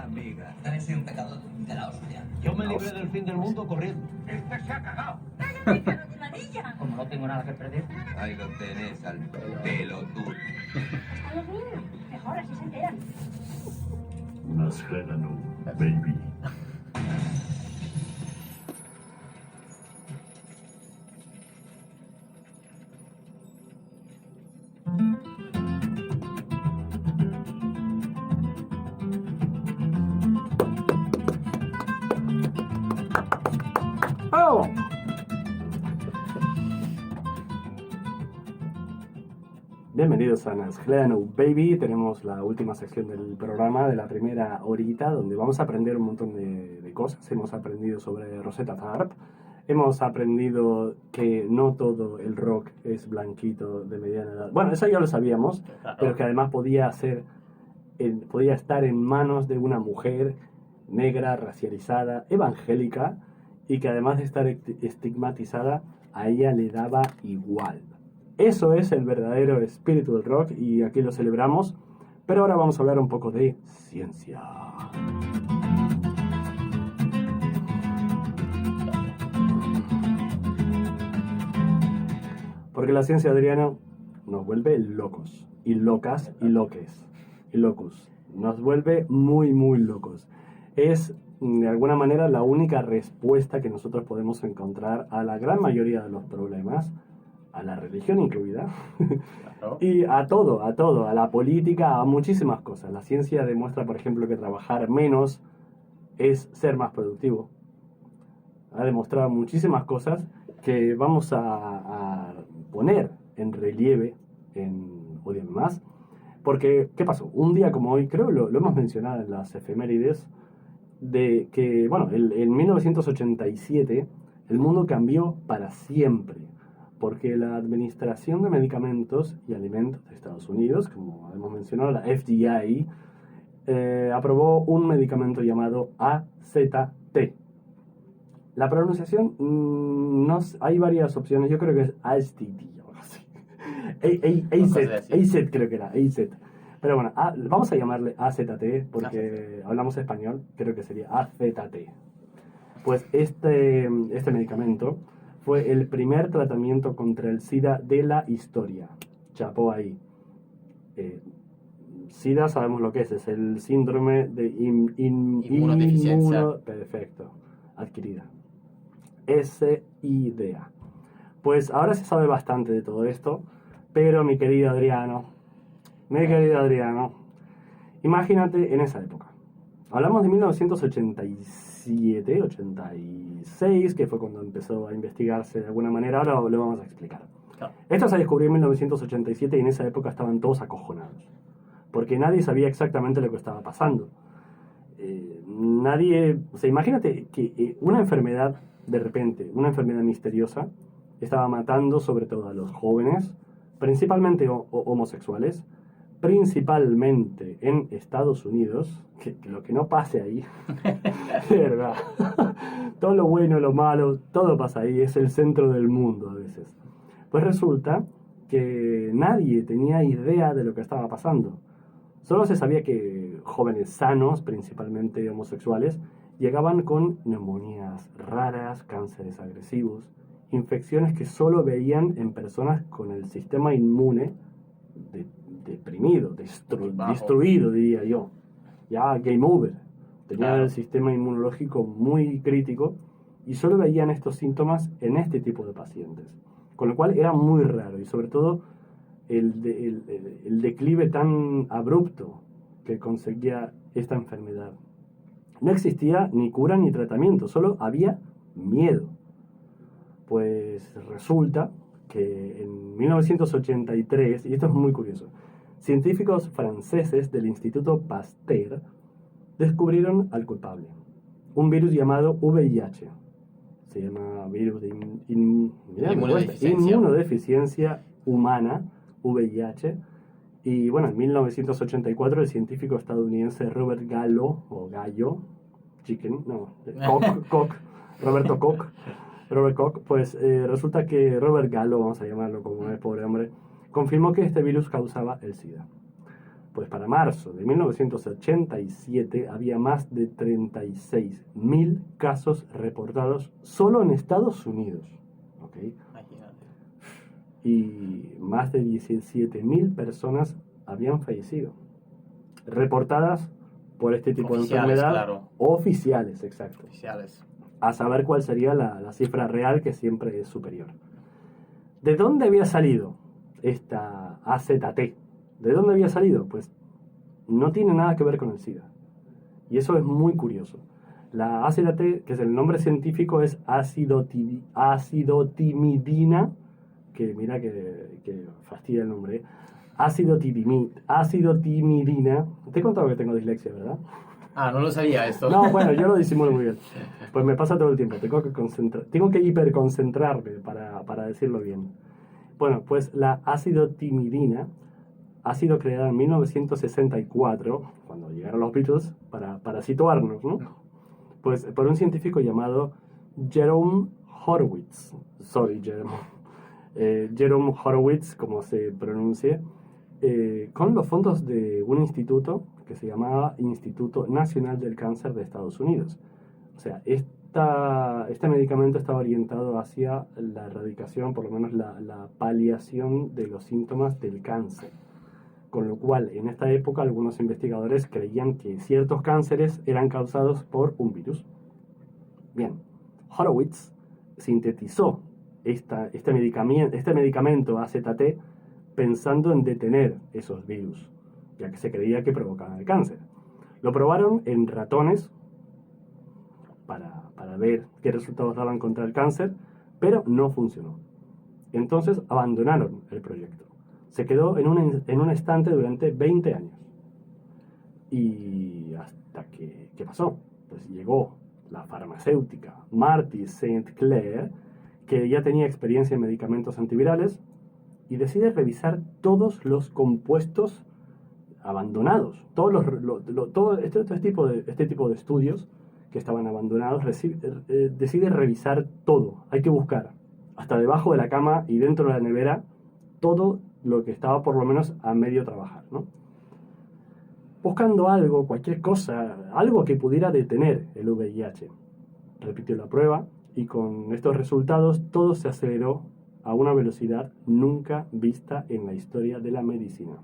amiga. También soy un pecador de la hostia. Yo me libré del fin del mundo corriendo. Este se ha cagado. ¡Cállate, caro de manilla! Como no tengo nada que perder. Ahí lo tenés al pelotudo. A los niños, mejor así se enteran. Una escena, no, baby. ¡Oh! Bienvenidos a Nascleano Baby. Tenemos la última sección del programa de la primera horita, donde vamos a aprender un montón de cosas. Hemos aprendido sobre Rosetta Tharpe. Hemos aprendido que no todo el rock es blanquito de mediana edad. Bueno, eso ya lo sabíamos, pero que además podía estar en manos de una mujer negra, racializada, evangélica, y que además de estar estigmatizada, a ella le daba igual. Eso es el verdadero espíritu del rock y aquí lo celebramos. Pero ahora vamos a hablar un poco de ciencia. Porque la ciencia, Adriano, nos vuelve locos. Y locas y loques. Y locus. Nos vuelve muy, muy locos. Es, de alguna manera, la única respuesta que nosotros podemos encontrar a la gran mayoría de los problemas, a la religión incluida, Claro. y a todo, a la política, a muchísimas cosas. La ciencia demuestra, por ejemplo, que trabajar menos es ser más productivo. Ha demostrado muchísimas cosas que vamos a poner en relieve en Ódiame Más. Porque, ¿qué pasó? Un día como hoy, creo lo hemos mencionado en las efemérides, de que, bueno, en 1987 el mundo cambió para siempre, porque la Administración de Medicamentos y Alimentos de Estados Unidos, como hemos mencionado, la FDA, aprobó un medicamento llamado AZT. La pronunciación, hay varias opciones, yo creo que es AZT o algo así. AZ creo que era, AZ. Pero bueno, vamos a llamarle AZT porque hablamos español, creo que sería AZT. Pues este medicamento fue el primer tratamiento contra el SIDA de la historia. Chapó ahí. SIDA sabemos lo que es el síndrome de Inmunodeficiencia. Perfecto, adquirida. SIDA. Pues ahora se sabe bastante de todo esto, pero mi querido Adriano, imagínate en esa época. Hablamos de 1987, 86, que fue cuando empezó a investigarse de alguna manera. Ahora lo vamos a explicar. Claro. Esto se descubrió en 1987 y en esa época estaban todos acojonados, porque nadie sabía exactamente lo que estaba pasando. Imagínate que una enfermedad, de repente, una enfermedad misteriosa, estaba matando sobre todo a los jóvenes, principalmente homosexuales, principalmente en Estados Unidos, que lo que no pase ahí, de verdad, todo lo bueno, lo malo, todo pasa ahí, es el centro del mundo a veces. Pues resulta que nadie tenía idea de lo que estaba pasando. Solo se sabía que jóvenes sanos, principalmente homosexuales, llegaban con neumonías raras, cánceres agresivos, infecciones que solo veían en personas con el sistema inmune deprimido, destruido, diría yo. Ya game over. Tenían Claro. el sistema inmunológico muy crítico y solo veían estos síntomas en este tipo de pacientes. Con lo cual era muy raro y sobre todo el declive tan abrupto que conseguía esta enfermedad. No existía ni cura ni tratamiento, solo había miedo. Pues resulta que en 1983, y esto es muy curioso, científicos franceses del Instituto Pasteur descubrieron al culpable, un virus llamado VIH. Se llama virus de inmunodeficiencia humana, VIH. Y bueno, en 1984 el científico estadounidense Robert Gallo, o Gallo, Robert Koch, pues resulta que Robert Gallo, vamos a llamarlo como es, pobre hombre, confirmó que este virus causaba el SIDA. Pues para marzo de 1987 había más de 36.000 casos reportados solo en Estados Unidos. ¿Ok? Imagínate. Y más de 17.000 personas habían fallecido, reportadas por este tipo Oficiales, de enfermedad. claro. Oficiales, exacto. Oficiales. A saber cuál sería la cifra real, que siempre es superior. ¿De dónde había salido esta AZT? ¿De dónde había salido? Pues no tiene nada que ver con el SIDA. Y eso es muy curioso. La AZT, que es el nombre científico, es acidotimidina, que mira que fastidia el nombre. Acidotimidina. Te he contado que tengo dislexia, ¿verdad? Ah, no lo sabía esto. No, bueno, yo lo disimulo muy bien. Pues me pasa todo el tiempo. Tengo que hiperconcentrarme para decirlo bien. Bueno, pues la acidotimidina ha sido creada en 1964, cuando llegaron los Beatles, para situarnos, ¿no? Pues por un científico llamado Jerome Horowitz. Sorry, Jerome. Jerome Horowitz, como se pronuncie, con los fondos de un instituto que se llamaba Instituto Nacional del Cáncer de Estados Unidos. O sea, este medicamento estaba orientado hacia la erradicación, por lo menos la paliación de los síntomas del cáncer. Con lo cual, en esta época, algunos investigadores creían que ciertos cánceres eran causados por un virus. Bien, Horowitz sintetizó este medicamento AZT pensando en detener esos virus, ya que se creía que provocaban el cáncer. Lo probaron en ratones para ver qué resultados daban contra el cáncer, pero no funcionó. Entonces abandonaron el proyecto. Se quedó en un estante durante 20 años. Y hasta que, ¿qué pasó? Pues llegó la farmacéutica Marty St. Clair, que ya tenía experiencia en medicamentos antivirales, y decide revisar todos los compuestos abandonados. Todo este tipo de estudios que estaban abandonados, decide revisar todo. Hay que buscar, hasta debajo de la cama y dentro de la nevera, todo lo que estaba por lo menos a medio trabajar, ¿no? Buscando algo, cualquier cosa, algo que pudiera detener el VIH. Repitió la prueba y con estos resultados todo se aceleró a una velocidad nunca vista en la historia de la medicina.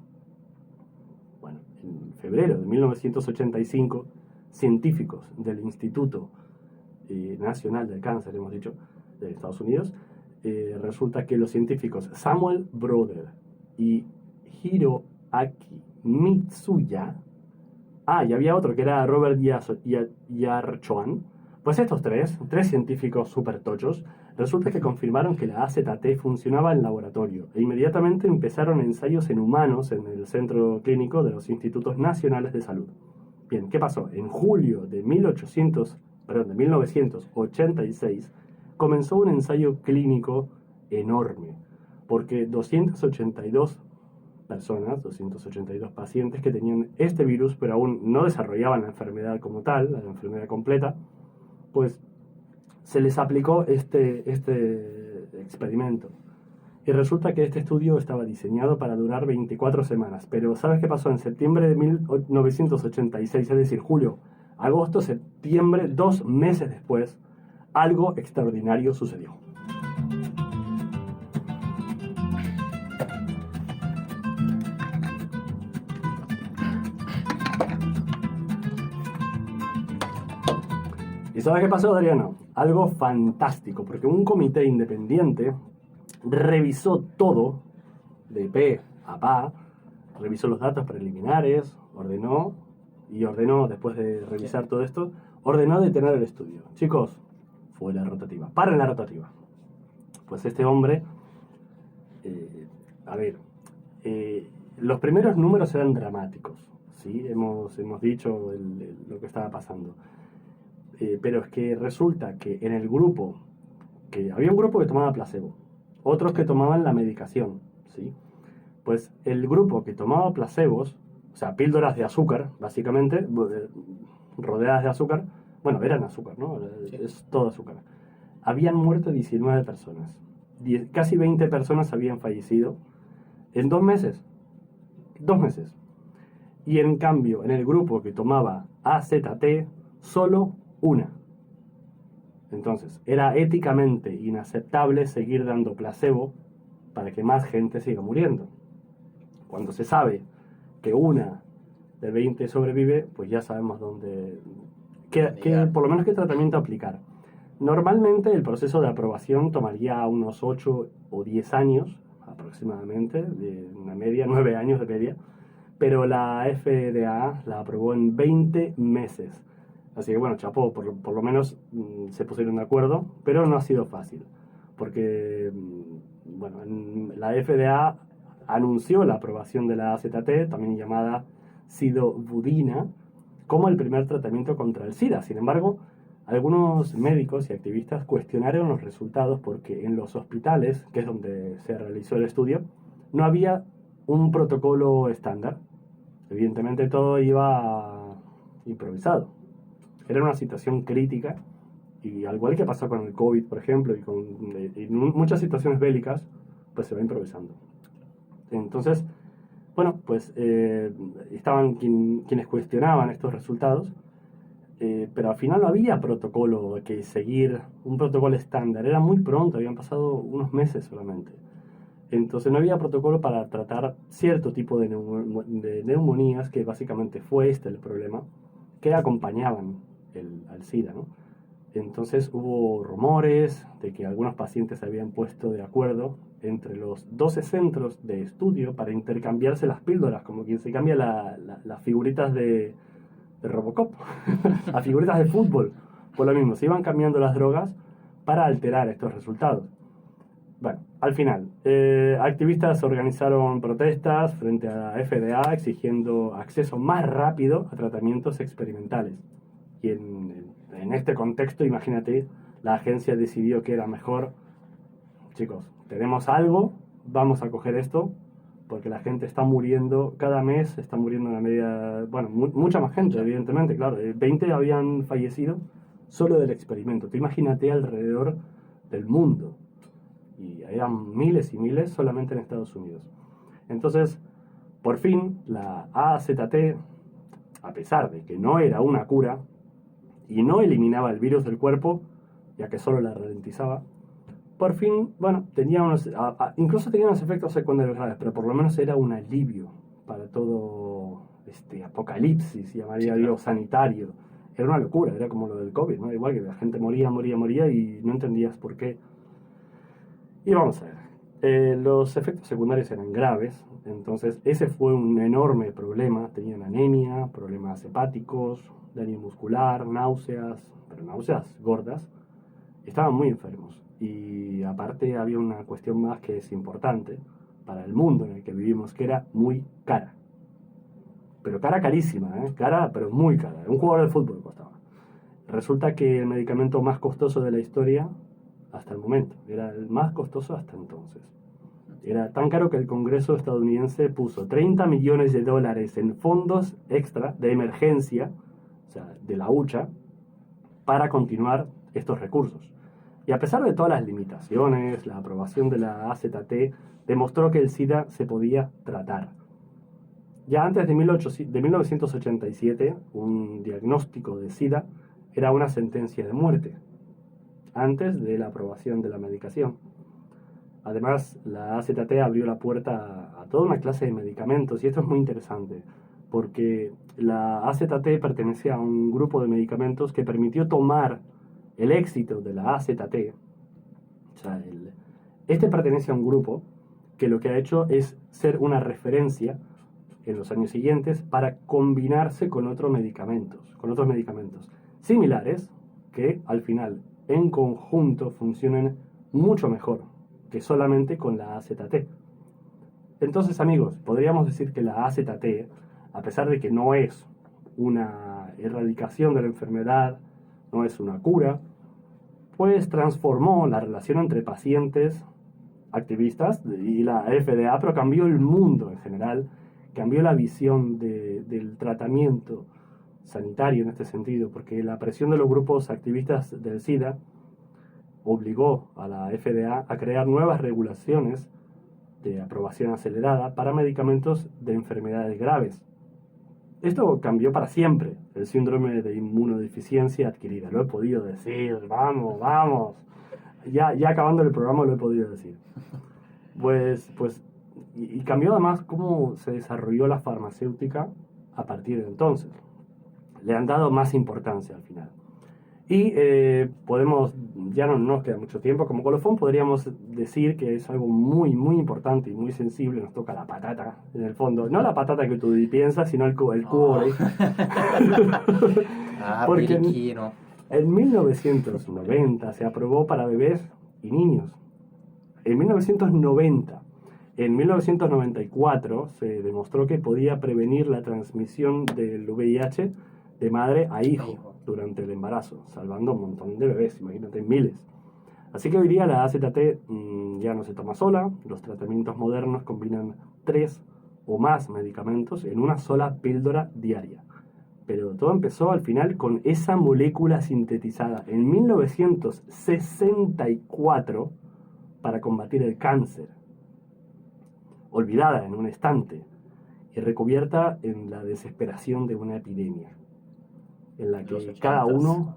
Bueno, en febrero de 1985, científicos del Instituto Nacional del Cáncer, hemos dicho, de Estados Unidos, resulta que los científicos Samuel Brother y Hiroaki Mitsuya, y había otro que era Robert Yarchoan, pues estos tres científicos super tochos, resulta que confirmaron que la AZT funcionaba en laboratorio e inmediatamente empezaron ensayos en humanos en el centro clínico de los Institutos Nacionales de Salud. Bien, ¿qué pasó? En julio de 1986 comenzó un ensayo clínico enorme, porque 282 pacientes que tenían este virus, pero aún no desarrollaban la enfermedad como tal, la enfermedad completa, pues se les aplicó este experimento. Y resulta que este estudio estaba diseñado para durar 24 semanas. Pero ¿sabes qué pasó? En septiembre de 1986, es decir, julio, agosto, septiembre, 2 meses después, algo extraordinario sucedió. ¿Y sabes qué pasó, Adriano? Algo fantástico, porque un comité independiente revisó todo, de pe a pa, revisó los datos preliminares, ordenó, después de revisar todo esto, ordenó detener el estudio. Chicos, fue la rotativa. ¡Paren la rotativa! Pues este hombre, los primeros números eran dramáticos, ¿sí? Hemos dicho lo que estaba pasando. Pero es que resulta que en el grupo, que había un grupo que tomaba placebo, otros que tomaban la medicación, ¿sí? Pues el grupo que tomaba placebos, o sea, píldoras de azúcar, básicamente, rodeadas de azúcar, bueno, eran azúcar, ¿no? Es todo azúcar. Habían muerto 19 personas. Casi 20 personas habían fallecido en 2 meses. 2 meses. Y en cambio, en el grupo que tomaba AZT, solo una. Entonces, era éticamente inaceptable seguir dando placebo para que más gente siga muriendo. Cuando se sabe que una de 20 sobrevive, pues ya sabemos dónde, por lo menos qué tratamiento aplicar. Normalmente el proceso de aprobación tomaría unos 8 o 10 años aproximadamente, de una media, 9 años de media, pero la FDA la aprobó en 20 meses. Así que bueno, chapó, por lo menos se pusieron de acuerdo, pero no ha sido fácil, porque bueno, la FDA anunció la aprobación de la AZT, también llamada sidobudina, como el primer tratamiento contra el SIDA. Sin embargo, algunos médicos y activistas cuestionaron los resultados porque en los hospitales, que es donde se realizó el estudio, no había un protocolo estándar. Evidentemente todo iba improvisado. Era una situación crítica y al igual que pasó con el COVID, por ejemplo, y muchas situaciones bélicas, pues se va improvisando. Entonces, bueno, pues estaban quienes cuestionaban estos resultados, pero al final no había protocolo que seguir, un protocolo estándar. Era muy pronto, habían pasado unos meses solamente. Entonces no había protocolo para tratar cierto tipo de neumonías, que básicamente fue este el problema, que acompañaban al SIDA, ¿no? Entonces hubo rumores de que algunos pacientes se habían puesto de acuerdo entre los 12 centros de estudio para intercambiarse las píldoras, como quien se cambia las figuritas de Robocop, a figuritas de fútbol. Por lo mismo, se iban cambiando las drogas para alterar estos resultados. Bueno, al final, activistas organizaron protestas frente a la FDA exigiendo acceso más rápido a tratamientos experimentales. Y en este contexto, imagínate, la agencia decidió que era mejor, chicos, tenemos algo, vamos a coger esto, porque la gente está muriendo, cada mes está muriendo una media, bueno, mucha más gente, evidentemente, claro, 20 habían fallecido solo del experimento. Tú imagínate alrededor del mundo, y eran miles y miles solamente en Estados Unidos. Entonces, por fin, la AZT, a pesar de que no era una cura y no eliminaba el virus del cuerpo, ya que solo la ralentizaba, por fin, bueno, incluso tenía unos efectos secundarios graves, pero por lo menos era un alivio para todo este apocalipsis, llamaría yo, sanitario. Era una locura, era como lo del COVID, ¿no? Igual que la gente moría y no entendías por qué. Y vamos a ver, los efectos secundarios eran graves, entonces ese fue un enorme problema. Tenían anemia, problemas hepáticos, daño muscular, náuseas, pero náuseas gordas. Estaban muy enfermos. Y aparte había una cuestión más que es importante para el mundo en el que vivimos, que era muy cara. Pero cara carísima, cara, pero muy cara. Un jugador de fútbol costaba. Resulta que el medicamento más costoso de la historia, hasta el momento, era el más costoso hasta entonces. Era tan caro que el Congreso estadounidense puso $30 millones en fondos extra de emergencia, o sea, de la hucha, para continuar estos recursos. Y a pesar de todas las limitaciones, la aprobación de la AZT demostró que el SIDA se podía tratar. Ya antes de 1987, un diagnóstico de SIDA era una sentencia de muerte, antes de la aprobación de la medicación. Además, la AZT abrió la puerta a toda una clase de medicamentos, y esto es muy interesante, porque la AZT pertenece a un grupo de medicamentos que permitió tomar el éxito de la AZT. O sea, este pertenece a un grupo que lo que ha hecho es ser una referencia en los años siguientes para combinarse con otros medicamentos similares que al final en conjunto funcionen mucho mejor que solamente con la AZT. Entonces, amigos, podríamos decir que la AZT, a pesar de que no es una erradicación de la enfermedad, no es una cura, pues transformó la relación entre pacientes, activistas y la FDA, pero cambió el mundo en general, cambió la visión del tratamiento sanitario en este sentido, porque la presión de los grupos activistas del SIDA obligó a la FDA a crear nuevas regulaciones de aprobación acelerada para medicamentos de enfermedades graves. Esto cambió para siempre el síndrome de inmunodeficiencia adquirida. Lo he podido decir, vamos, vamos. Ya acabando el programa lo he podido decir. Y cambió además cómo se desarrolló la farmacéutica a partir de entonces. Le han dado más importancia al final. Y ya no nos queda mucho tiempo, como colofón podríamos decir que es algo muy, muy importante y muy sensible, nos toca la patata en el fondo. No la patata que tú piensas, sino el cubo ahí. Porque Piriquino. en 1990 se aprobó para bebés y niños. En 1990. En 1994 se demostró que podía prevenir la transmisión del VIH de madre a hijo durante el embarazo, salvando un montón de bebés, imagínate, miles. Así que hoy día la AZT ya no se toma sola, los tratamientos modernos combinan 3 o más medicamentos en una sola píldora diaria. Pero todo empezó al final con esa molécula sintetizada en 1964 para combatir el cáncer, olvidada en un estante y recubierta en la desesperación de una epidemia, en la que cada uno,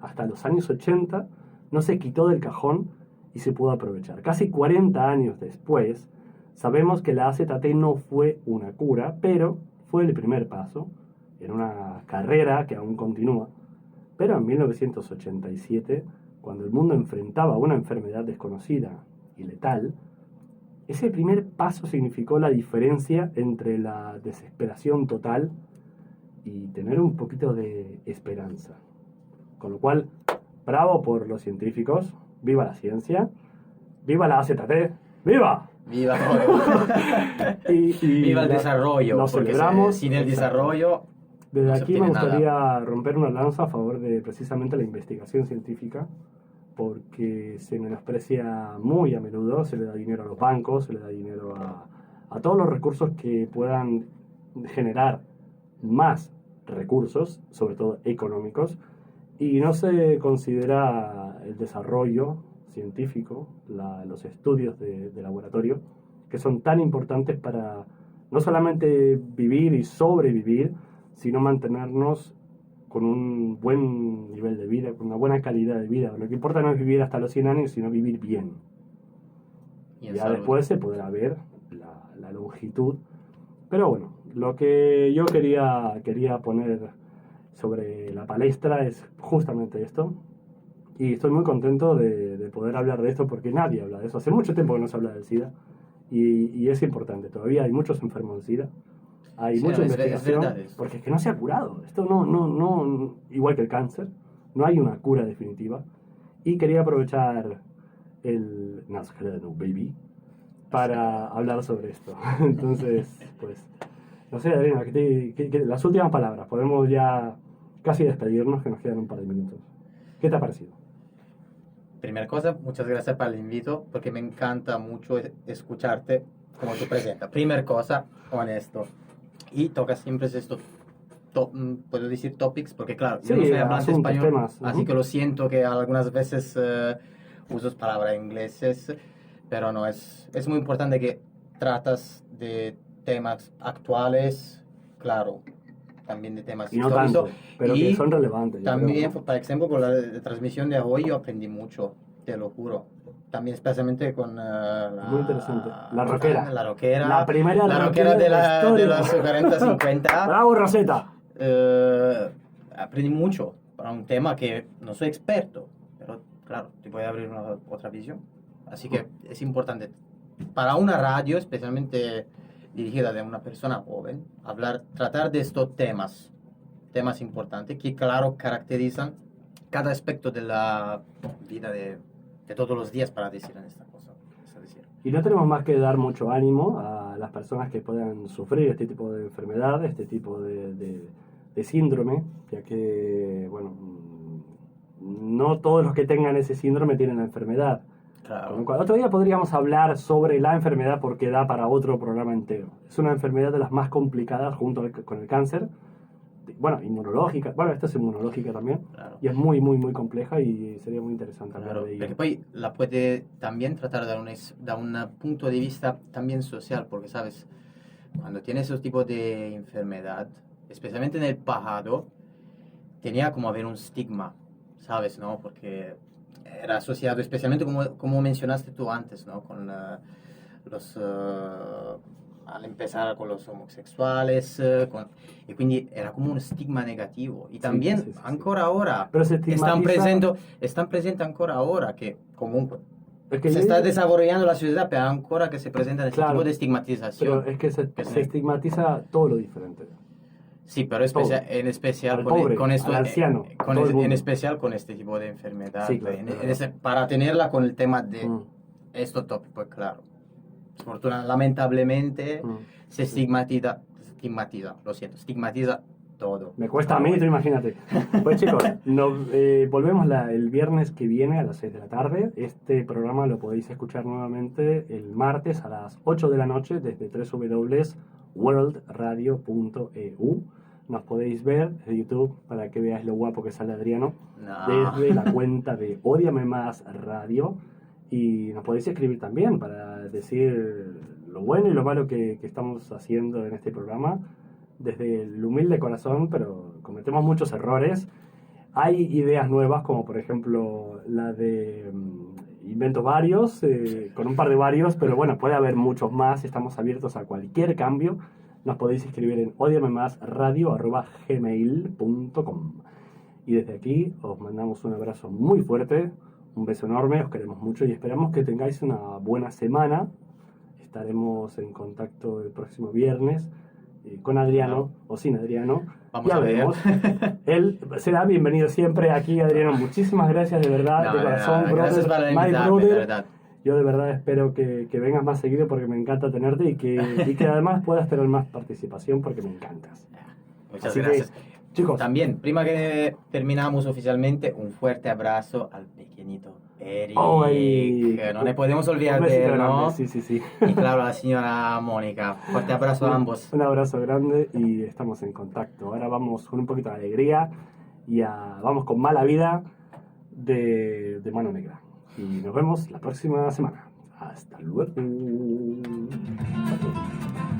hasta los años 80, no se quitó del cajón y se pudo aprovechar. Casi 40 años después, sabemos que la AZT no fue una cura, pero fue el primer paso en una carrera que aún continúa. Pero en 1987, cuando el mundo enfrentaba una enfermedad desconocida y letal, ese primer paso significó la diferencia entre la desesperación total y tener un poquito de esperanza. Con lo cual, bravo por los científicos, viva la ciencia, viva la AZT, ¡viva! Viva todo. Viva el desarrollo. Lo porque celebramos. sin el Exacto. desarrollo. Desde no se aquí me obtiene nada. gustaría romper una lanza a favor de precisamente la investigación científica, porque se menosprecia muy a menudo, se le da dinero a los bancos, se le da dinero a todos los recursos que puedan generar más recursos, sobre todo económicos, y no se considera el desarrollo científico, los estudios de laboratorio, que son tan importantes para no solamente vivir y sobrevivir, sino mantenernos con un buen nivel de vida, con una buena calidad de vida. Lo que importa no es vivir hasta los 100 años, sino vivir bien. Y en Ya salud. después se podrá ver la longitud. Pero bueno, lo que yo quería poner sobre la palestra es justamente esto. Y estoy muy contento de poder hablar de esto porque nadie habla de eso. Hace mucho tiempo que no se habla del SIDA. Y es importante. Todavía hay muchos enfermos de SIDA. Hay Sí, mucha no, es investigación, verdad esto. porque es que no se ha curado. Esto no, igual que el cáncer, no hay una cura definitiva. Y quería aprovechar el Nazareno Baby para hablar sobre esto. Entonces, pues, no sé, Adriana, las últimas palabras. Podemos ya casi despedirnos, que nos quedan un par de minutos. ¿Qué te ha parecido? Primera cosa, muchas gracias por el invito, porque me encanta mucho escucharte como tú presentas. Primera cosa, honesto. Y toca siempre estos, puedo decir topics, porque claro, yo Sí, no soy hablante asuntos, español, temas, así ujú. que lo siento que algunas veces uso palabras ingleses, pero no, es muy importante que tratas de temas actuales, claro, también de temas Y no históricos. tanto, pero que Y son relevantes. yo también, creo, ¿no? por ejemplo, con la transmisión de hoy yo aprendí mucho, te lo juro. También especialmente con Muy interesante. La rockera. La rockera. La primera la rockera rockera de la de historia. los 40-50. ¡Bravo, Rosetta! Aprendí mucho para un tema que no soy experto, pero claro, te puede abrir otra visión. Así que es importante para una radio, especialmente dirigida de una persona joven, tratar de estos temas importantes que claro caracterizan cada aspecto de la vida de todos los días, para decir en esta cosa. Es decir, Y no tenemos más que dar mucho ánimo a las personas que puedan sufrir este tipo de enfermedad, este tipo de síndrome, ya que, bueno, no todos los que tengan ese síndrome tienen la enfermedad. claro. Con lo cual, otro día podríamos hablar sobre la enfermedad porque da para otro programa entero. Es una enfermedad de las más complicadas junto con el cáncer. Bueno, inmunológica. Bueno, esta es inmunológica también. Claro. Y es muy, muy, muy compleja y sería muy interesante hablar Claro, de ella. perché poi la puede también tratar da un punto de vista también social, porque sabes, cuando tienes esos tipos de enfermedad, especialmente en el pasado, tenía como haber un estigma, ¿sabes? ¿No? Porque era asociado, especialmente como mencionaste tú antes, ¿no? Con al empezar con los homosexuales, y quindi era como un estigma negativo. Y también, sì, sì, ancora ora, Pero se estigmatiza... están presentes ancora ahora, que comunque Es que se yo está digo- desarrollando la sociedad, pero ancora que se presenta ese Claro, tipo de estigmatización. Pero es que Que se estigmatiza todo lo diferente. Sí, pero en especial Al pobre, con esto, al anciano, con todo el en mundo. especial con este tipo de enfermedad. Sí, claro, claro. Para tenerla con el tema de Mm, esto tópico, pues claro. Lamentablemente mm. se estigmatiza, lo siento, estigmatiza todo. Me cuesta a mí, tú imagínate. Pues chicos, volvemos el viernes que viene a las 6 de la tarde. Este programa lo podéis escuchar nuevamente el martes a las 8 de la noche desde www.worldradio.eu. Nos podéis ver de YouTube para que veáis lo guapo que sale Adriano No. desde la cuenta de Ódiame Más Radio. Y nos podéis escribir también para decir lo bueno y lo malo que estamos haciendo en este programa desde el humilde corazón, pero cometemos muchos errores. Hay ideas nuevas, como por ejemplo la de invento varios, con un par de varios, pero bueno, puede haber muchos más. Estamos abiertos a cualquier cambio. Nos podéis escribir en odiamemasradio@gmail.com. Y desde aquí os mandamos un abrazo muy fuerte, un beso enorme, os queremos mucho y esperamos que tengáis una buena semana. Estaremos en contacto el próximo viernes con Adriano o sin Adriano. Vamos Ya a ver. veremos. Él será bienvenido siempre aquí, Adriano. Muchísimas gracias de verdad, No, de corazón, brother, gracias por my invitarme, brother. de verdad. Yo de verdad espero que vengas más seguido porque me encanta tenerte y que además puedas tener más participación porque me encantas. Muchas Así que, gracias. chicos, También, prima que terminamos oficialmente, un fuerte abrazo al pequeñito Eric. Oh, Eric. Que no le podemos un olvidar besito de él, grande, ¿no? sí, sí, sí. Y claro, a la señora Mónica. Fuerte abrazo a ambos. Un abrazo grande y estamos en contacto. Ahora vamos con un poquito de alegría y vamos con Mala Vida de Mano Negra. Y nos vemos la próxima semana. Hasta luego.